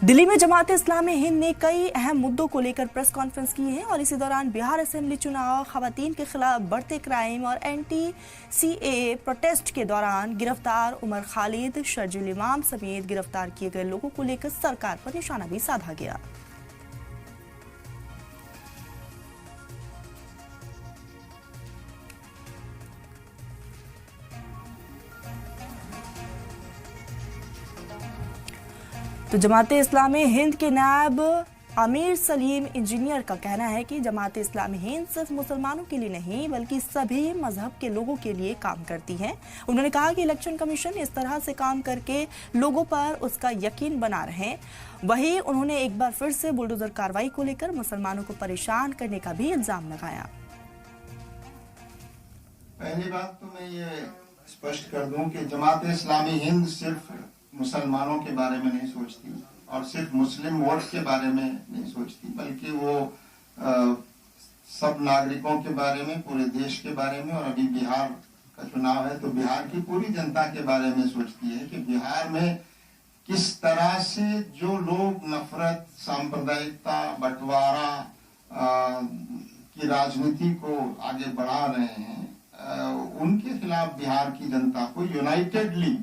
दिल्ली में जमात इस्लामी हिंद ने कई अहम मुद्दों को लेकर प्रेस कॉन्फ्रेंस की है और इसी दौरान बिहार असेंबली चुनाव, खवातीन के खिलाफ बढ़ते क्राइम और एंटी सीएए प्रोटेस्ट के दौरान गिरफ्तार उमर खालिद, शर्जील इमाम समेत गिरफ्तार किए गए लोगों को लेकर सरकार पर निशाना भी साधा गया। तो जमाते इस्लामी हिंद के नायब आमिर सलीम इंजीनियर का कहना है कि जमाते इस्लामी हिंद सिर्फ मुसलमानों के लिए नहीं बल्कि सभी मजहब के लोगों के लिए काम करती है। उन्होंने कहा कि इलेक्शन कमीशन इस तरह से काम करके लोगों पर उसका यकीन बना रहे। वहीं उन्होंने एक बार फिर से बुलडोजर कार्रवाई को लेकर मुसलमानों को परेशान करने का भी इल्जाम लगाया। पहली बात तो मैं ये स्पष्ट कर दूं कि जमात इस्लामी हिंद सिर्फ मुसलमानों के बारे में नहीं सोचती और सिर्फ मुस्लिम वोट के बारे में नहीं सोचती, बल्कि वो सब नागरिकों के बारे में, पूरे देश के बारे में, और अभी बिहार का चुनाव है तो बिहार की पूरी जनता के बारे में सोचती है कि बिहार में किस तरह से जो लोग नफरत, सांप्रदायिकता, बंटवारा की राजनीति को आगे बढ़ा रहे हैं, उनके खिलाफ बिहार की जनता को यूनाइटेडली